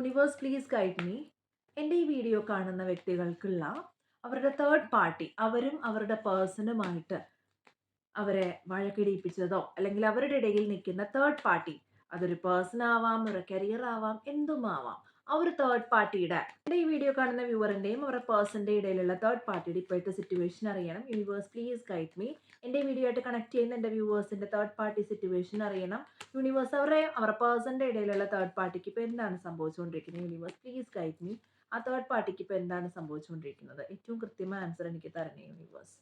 Universe please guide me. എൻ്റെ ഈ video കാണുന്ന വ്യക്തികൾക്കുള്ള അവരുടെ തേർഡ് പാർട്ടി, അവരും അവരുടെ പേഴ്സണുമായിട്ട് അവരെ വഴക്കിടിയിപ്പിച്ചതോ അല്ലെങ്കിൽ അവരുടെ ഇടയിൽ നിൽക്കുന്ന തേർഡ് പാർട്ടി, അതൊരു പേഴ്സൺ ആവാം, ഒരു കരിയർ ആവാം, എന്തും ആവാം. ആ ഒരു തേർഡ് പാർട്ടിയുടെ, എൻ്റെ ഈ വീഡിയോ കാണുന്ന വ്യൂവറിൻ്റെയും അവരുടെ പേഴ്സൻ്റെ ഇടയിലുള്ള തേർഡ് പാർട്ടിയുടെ ഇപ്പോഴത്തെ സിറ്റുവേഷൻ അറിയണം. Universe please guide me. എൻ്റെ ഈ വീഡിയോ ആയിട്ട് കണക്ട് ചെയ്യുന്ന എൻ്റെ വ്യൂവേഴ്സിൻ്റെ തേർഡ് പാർട്ടി സിറ്റുവേഷൻ അറിയണം. യൂണിവേഴ്സ് അവരുടെ പേഴ്സൻ്റെ ഇടയിലുള്ള തേർഡ് പാർട്ടിക്ക് ഇപ്പോൾ എന്താണ് സംഭവിച്ചുകൊണ്ടിരിക്കുന്നത്? Universe please guide me. ആ തേർഡ് പാർട്ടിക്ക് ഇപ്പോൾ എന്താണ് സംഭവിച്ചുകൊണ്ടിരിക്കുന്നത്? ഏറ്റവും കൃത്യമായ ആൻസർ എനിക്ക് തരണേ യൂണിവേഴ്സ്.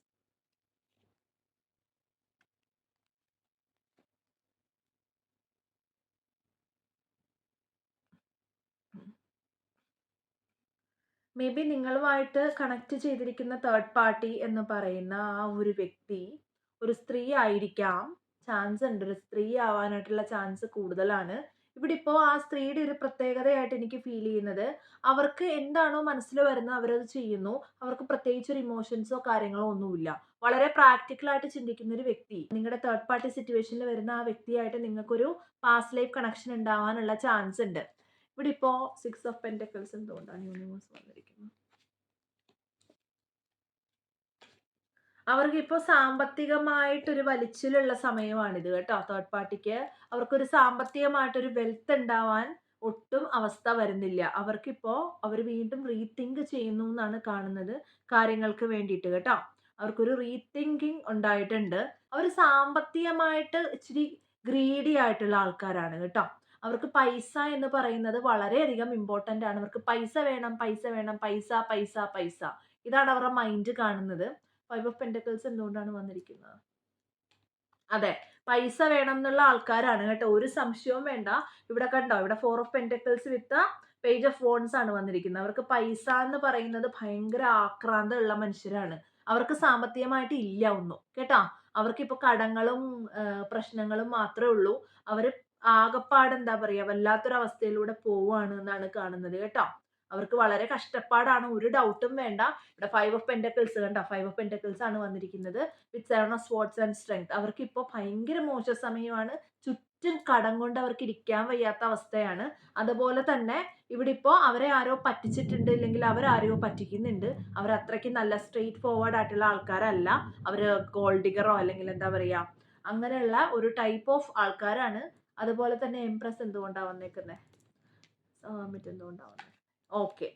മേ ബി നിങ്ങളുമായിട്ട് കണക്ട് ചെയ്തിരിക്കുന്ന തേർഡ് പാർട്ടി എന്ന് പറയുന്ന ആ ഒരു വ്യക്തി ഒരു സ്ത്രീ ആയിരിക്കാം. ചാൻസ് ഉണ്ട്, ഒരു സ്ത്രീ ആവാനായിട്ടുള്ള ചാൻസ് കൂടുതലാണ്. ഇവിടെ ഇപ്പോൾ ആ സ്ത്രീയുടെ ഒരു പ്രത്യേകതയായിട്ട് എനിക്ക് ഫീൽ ചെയ്യുന്നത്, അവർക്ക് എന്താണോ മനസ്സിൽ വരുന്നത് അവരത് ചെയ്യുന്നു. അവർക്ക് പ്രത്യേകിച്ച് ഒരു ഇമോഷൻസോ കാര്യങ്ങളോ ഒന്നുമില്ല. വളരെ പ്രാക്ടിക്കലായിട്ട് ചിന്തിക്കുന്ന ഒരു വ്യക്തി, നിങ്ങളുടെ തേർഡ് പാർട്ടി സിറ്റുവേഷനിൽ വരുന്ന ആ വ്യക്തിയായിട്ട് നിങ്ങൾക്കൊരു പാസ്റ്റ് ലൈഫ് കണക്ഷൻ ഉണ്ടാവാനുള്ള ചാൻസ് ഉണ്ട്. ഇവിടെ ഇപ്പോ 6 ഓഫ് പെന്റക്കിൾസ് എന്തുകൊണ്ടാണ് യൂണിവേഴ്സ് വന്നിരിക്കുന്നത്? അവർക്ക് ഇപ്പോൾ സാമ്പത്തികമായിട്ടൊരു വലിച്ചിലുള്ള സമയമാണിത് കേട്ടോ. തേർഡ് പാർട്ടിക്ക് അവർക്കൊരു സാമ്പത്തികമായിട്ടൊരു വെൽത്ത് ഉണ്ടാവാൻ ഒട്ടും അവസ്ഥ വരുന്നില്ല. അവർക്കിപ്പോ അവർ വീണ്ടും റീതിങ്ക് ചെയ്യുന്നു എന്നാണ് കാണുന്നത്, കാര്യങ്ങൾക്ക് വേണ്ടിയിട്ട് കേട്ടോ. അവർക്കൊരു റീതിങ്കിങ് ഉണ്ടായിട്ടുണ്ട്. അവർ സാമ്പത്തികമായിട്ട് ഇച്ചിരി ഗ്രീഡി ആയിട്ടുള്ള ആൾക്കാരാണ് കേട്ടോ. അവർക്ക് പൈസ എന്ന് പറയുന്നത് വളരെയധികം ഇമ്പോർട്ടന്റ് ആണ്. അവർക്ക് പൈസ വേണം, പൈസ വേണം, പൈസ പൈസ പൈസ, ഇതാണ് അവരുടെ മൈൻഡ് കാണുന്നത്. 5 ഓഫ് പെന്റക്കിൾസ് എന്തുകൊണ്ടാണ് വന്നിരിക്കുന്നത്? അതെ, പൈസ വേണം എന്നുള്ള ആൾക്കാരാണ് കേട്ടോ, ഒരു സംശയവും വേണ്ട. ഇവിടെ കണ്ടോ, ഇവിടെ 4 of pentacles with page of wands ആണ് വന്നിരിക്കുന്നത്. അവർക്ക് പൈസ എന്ന് പറയുന്നത് ഭയങ്കര ആക്രാന്തമുള്ള മനുഷ്യരാണ്. അവർക്ക് സാമ്പത്തികമായിട്ട് ഇല്ല ഒന്നും കേട്ടോ. അവർക്കിപ്പോ കടങ്ങളും പ്രശ്നങ്ങളും മാത്രമേ ഉള്ളൂ. അവര് ആകപ്പാട് എന്താ പറയാ, വല്ലാത്തൊരവസ്ഥയിലൂടെ പോവാണ് എന്നാണ് കാണുന്നത് കേട്ടോ. അവർക്ക് വളരെ കഷ്ടപ്പാടാണ്, ഒരു ഡൗട്ടും വേണ്ട. ഇവിടെ 5 ഓഫ് പെന്റക്കിൾസ് കണ്ടോ, 5 ഓഫ് പെന്റക്കിൾസ് ആണ് വന്നിരിക്കുന്നത് വിത്ത് 7 ഓഫ് സ്വർഡ്സ് ആൻഡ് സ്ട്രെങ്ത്. അവർക്ക് ഇപ്പോൾ ഭയങ്കര മോശ സമയമാണ്. ചുറ്റും കടം കൊണ്ട് അവർക്ക് ഇരിക്കാൻ വയ്യാത്ത അവസ്ഥയാണ്. അതുപോലെ തന്നെ ഇവിടെ ഇപ്പോൾ അവരെ ആരോ പറ്റിച്ചിട്ടുണ്ട്, ഇല്ലെങ്കിൽ അവരാരെയോ പറ്റിക്കുന്നുണ്ട്. അവർ അത്രയ്ക്ക് നല്ല സ്ട്രെയിറ്റ് ഫോർവേഡ് ആയിട്ടുള്ള ആൾക്കാരല്ല. അവര് ഗോൾഡ് ഡിഗറോ അല്ലെങ്കിൽ എന്താ പറയാ, അങ്ങനെയുള്ള ഒരു ടൈപ്പ് ഓഫ് ആൾക്കാരാണ്. അതുപോലെ തന്നെ എംപ്രസ് എന്തുകൊണ്ടാണ് വന്നേക്കുന്നത്? എന്തുകൊണ്ടാണ് വന്നത്? ഓക്കെ,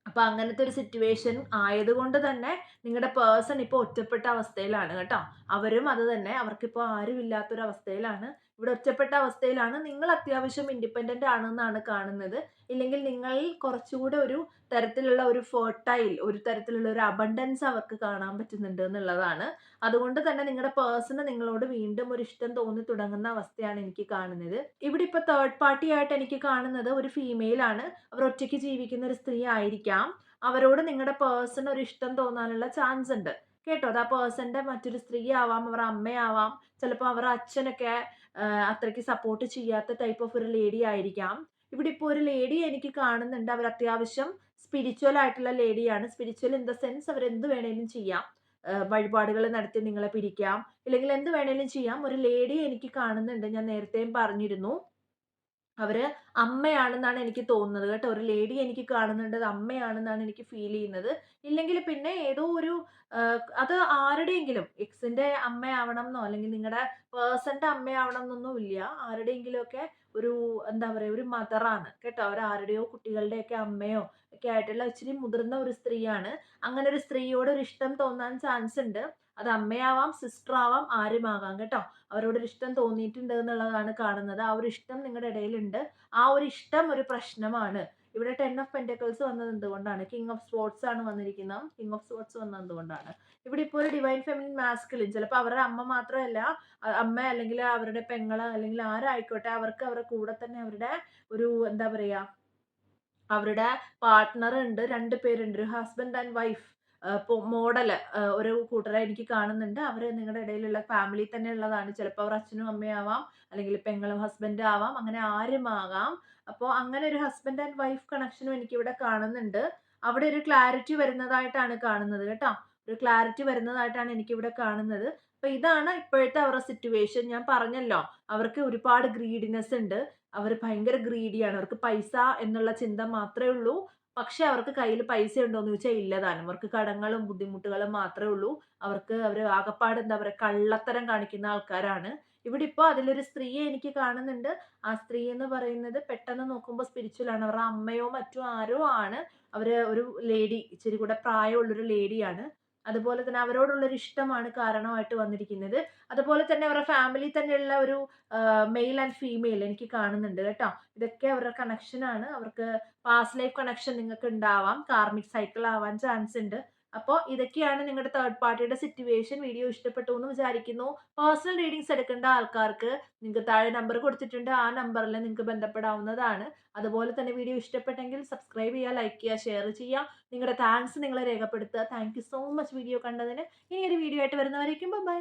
അപ്പൊ അങ്ങനത്തെ ഒരു സിറ്റുവേഷൻ ആയതുകൊണ്ട് തന്നെ നിങ്ങളുടെ പേഴ്സൺ ഇപ്പൊ ഒറ്റപ്പെട്ട അവസ്ഥയിലാണ് കേട്ടോ. അവരും അത് തന്നെ, അവർക്കിപ്പോ ആരും ഇല്ലാത്തൊരവസ്ഥയിലാണ്. ഇവിടെ ഒറ്റപ്പെട്ട അവസ്ഥയിലാണ്. നിങ്ങൾ അത്യാവശ്യം ഇൻഡിപെൻഡന്റ് ആണെന്നാണ് കാണുന്നത്. ഇല്ലെങ്കിൽ നിങ്ങൾ കുറച്ചുകൂടെ ഒരു തരത്തിലുള്ള ഒരു ഫെർട്ടൈൽ, ഒരു തരത്തിലുള്ള ഒരു അബണ്ടൻസ് അവർക്ക് കാണാൻ പറ്റുന്നുണ്ട് എന്നുള്ളതാണ്. അതുകൊണ്ട് തന്നെ നിങ്ങളുടെ പേഴ്സണ് നിങ്ങളോട് വീണ്ടും ഒരു ഇഷ്ടം തോന്നി തുടങ്ങുന്ന അവസ്ഥയാണ് എനിക്ക് കാണുന്നത്. ഇവിടെ ഇപ്പൊ തേർഡ് പാർട്ടി ആയിട്ട് എനിക്ക് കാണുന്നത് ഒരു ഫീമെയിൽ ആണ്. അവർ ഒറ്റയ്ക്ക് ജീവിക്കുന്ന ഒരു സ്ത്രീ ആയിരിക്കാം. അവരോട് നിങ്ങളുടെ പേഴ്സൺ ഒരു ഇഷ്ടം തോന്നാനുള്ള ചാൻസ് ഉണ്ട് കേട്ടോ. അത് ആ പേഴ്സന്റെ മറ്റൊരു സ്ത്രീ ആവാം, അവർ അമ്മയാവാം, ചിലപ്പോൾ അവരുടെ അച്ഛനൊക്കെ അത്രയ്ക്ക് സപ്പോർട്ട് ചെയ്യാത്ത ടൈപ്പ് ഓഫ് ഒരു ലേഡി ആയിരിക്കാം. ഇവിടെ ഇപ്പോൾ ഒരു ലേഡി എനിക്ക് കാണുന്നുണ്ട്. അവർ അത്യാവശ്യം സ്പിരിച്വൽ ആയിട്ടുള്ള ലേഡിയാണ്. സ്പിരിച്വൽ ഇൻ ദ സെൻസ് അവർ എന്ത് വേണേലും ചെയ്യാം. വഴിപാടുകൾ നടത്തി നിങ്ങളെ പിരിക്കാം, ഇല്ലെങ്കിൽ എന്ത് വേണേലും ചെയ്യാം. ഒരു ലേഡി എനിക്ക് കാണുന്നുണ്ട്, ഞാൻ നേരത്തെയും പറഞ്ഞിരുന്നു. അവര് അമ്മയാണെന്നാണ് എനിക്ക് തോന്നുന്നത് കേട്ടോ. ഒരു ലേഡി എനിക്ക് കാണുന്നുണ്ട്, അത് അമ്മയാണെന്നാണ് എനിക്ക് ഫീൽ ചെയ്യുന്നത്. ഇല്ലെങ്കിൽ പിന്നെ ഏതോ ഒരു അത് ആരുടെയെങ്കിലും എക്സിന്റെ അമ്മയാവണം എന്നോ അല്ലെങ്കിൽ നിങ്ങളുടെ പേഴ്സന്റെ അമ്മയാവണം എന്നൊന്നും ഇല്ല. ആരുടെയെങ്കിലും ഒക്കെ ഒരു എന്താ പറയാ, ഒരു മദറാണ് കേട്ടോ. അവർ ആരുടെയോ കുട്ടികളുടെയൊക്കെ അമ്മയോ ഒക്കെ ആയിട്ടുള്ള ഇച്ചിരി മുതിർന്ന ഒരു സ്ത്രീയാണ്. അങ്ങനെ ഒരു സ്ത്രീയോട് ഒരു ഇഷ്ടം തോന്നാൻ ചാൻസ് ഉണ്ട്. അത് അമ്മയാവാം, സിസ്റ്റർ ആവാം, ആരുമാകാം കേട്ടോ. അവരോടൊരു ഇഷ്ടം തോന്നിയിട്ടുണ്ട് എന്നുള്ളതാണ് കാണുന്നത്. ആ ഒരു ഇഷ്ടം നിങ്ങളുടെ ഇടയിലുണ്ട്. ആ ഒരു ഇഷ്ടം ഒരു പ്രശ്നമാണ്. ഇവിടെ 10 ഓഫ് പെന്റക്കിൾസ് വന്നത് എന്തുകൊണ്ടാണ്? കിങ് ഓഫ് സ്പോർട്സ് ആണ് വന്നിരിക്കുന്നത്. കിങ് ഓഫ് സ്പോർട്സ് വന്നത് എന്തുകൊണ്ടാണ്? ഇവിടെ ഇപ്പോൾ ഒരു ഡിവൈൻ ഫെമിനിൻ മാസ്കുലിൻ, ചിലപ്പോൾ അവരുടെ അമ്മ മാത്രമല്ല, അമ്മ അല്ലെങ്കിൽ അവരുടെ പെങ്ങള് അല്ലെങ്കിൽ ആരായിക്കോട്ടെ, അവർക്ക് അവരുടെ കൂടെ തന്നെ അവരുടെ ഒരു എന്താ പറയാ, അവരുടെ പാർട്ട്ണർ ഉണ്ട്. 2 പേരുണ്ട്, ഒരു ഹസ്ബൻഡ് ആൻഡ് വൈഫ് മോഡല് ഒരു കൂട്ടരെ എനിക്ക് കാണുന്നുണ്ട്. അവർ നിങ്ങളുടെ ഇടയിലുള്ള ഫാമിലി തന്നെ ഉള്ളതാണ്. ചിലപ്പോൾ അവർ അച്ഛനും അമ്മയാവാം, അല്ലെങ്കിൽ പെങ്ങളും ഹസ്ബൻഡ് ആവാം, അങ്ങനെ ആരുമാകാം. അപ്പോൾ അങ്ങനെ ഒരു ഹസ്ബൻഡ് ആൻഡ് വൈഫ് കണക്ഷനും എനിക്കിവിടെ കാണുന്നുണ്ട്. അവിടെ ഒരു ക്ലാരിറ്റി വരുന്നതായിട്ടാണ് കാണുന്നത് കേട്ടോ. ഒരു ക്ലാരിറ്റി വരുന്നതായിട്ടാണ് എനിക്കിവിടെ കാണുന്നത്. അപ്പൊ ഇതാണ് ഇപ്പോഴത്തെ അവരുടെ സിറ്റുവേഷൻ. ഞാൻ പറഞ്ഞല്ലോ, അവർക്ക് ഒരുപാട് ഗ്രീഡിനെസ് ഉണ്ട്. അവര് ഭയങ്കര ഗ്രീഡിയാണ്. അവർക്ക് പൈസ എന്നുള്ള ചിന്ത മാത്രേ ഉള്ളൂ. പക്ഷെ അവർക്ക് കയ്യില് പൈസ ഉണ്ടോന്ന് ചോദിച്ചാൽ ഇല്ല താനും. അവർക്ക് കടങ്ങളും ബുദ്ധിമുട്ടുകളും മാത്രേ ഉള്ളൂ. അവര് ആകപ്പാടെ എന്താ പറയാ കള്ളത്തരം കാണിക്കുന്ന ആൾക്കാരാണ്. ഇവിടെ ഇപ്പോ അതിലൊരു സ്ത്രീയെ എനിക്ക് കാണുന്നുണ്ട്. ആ സ്ത്രീ എന്ന് പറയുന്നത് പെട്ടെന്ന് നോക്കുമ്പോ സ്പിരിച്വൽ ആണ്. അവരുടെ അമ്മയോ മറ്റോ ആരോ ആണ്. അവര് ഒരു ലേഡി ഇച്ചിരി കൂടെ പ്രായമുള്ളൊരു ലേഡിയാണ്. അതുപോലെ തന്നെ അവരോടുള്ളൊരു ഇഷ്ടമാണ് കാരണമായിട്ട് വന്നിരിക്കുന്നത്. അതുപോലെ തന്നെ അവരുടെ ഫാമിലി തന്നെയുള്ള ഒരു മെയിൽ ആൻഡ് ഫീമെയിൽ എനിക്ക് കാണുന്നുണ്ട് കേട്ടോ. ഇതൊക്കെ അവരുടെ കണക്ഷൻ ആണ്. അവർക്ക് പാസ്റ്റ് ലൈഫ് കണക്ഷൻ നിങ്ങൾക്ക് ഉണ്ടാവാം. കാർമിക് സൈക്കിൾ ആവാൻ ചാൻസ് ഉണ്ട്. അപ്പോ ഇതൊക്കെയാണ് നിങ്ങളുടെ തേർഡ് പാർട്ടിയുടെ സിറ്റ്യുവേഷൻ. വീഡിയോ ഇഷ്ടപ്പെട്ടു എന്ന് വിചാരിക്കുന്നു. പേഴ്സണൽ റീഡിങ്സ് എടുക്കേണ്ട ആൾക്കാർക്ക് നിങ്ങൾക്ക് താഴെ നമ്പർ കൊടുത്തിട്ടുണ്ട്. ആ നമ്പറിൽ നിങ്ങൾക്ക് ബന്ധപ്പെടാവുന്നതാണ്. അതുപോലെ തന്നെ വീഡിയോ ഇഷ്ടപ്പെട്ടെങ്കിൽ സബ്സ്ക്രൈബ് ചെയ്യുക, ലൈക്ക് ചെയ്യുക, ഷെയർ ചെയ്യുക. നിങ്ങളുടെ താങ്ക്സ് നിങ്ങൾ രേഖപ്പെടുത്തുക. Thank you so much video കണ്ടതിന്. ഇനി ഒരു വീഡിയോ ആയിട്ട് വരുന്നവരേക്കും ബൈ.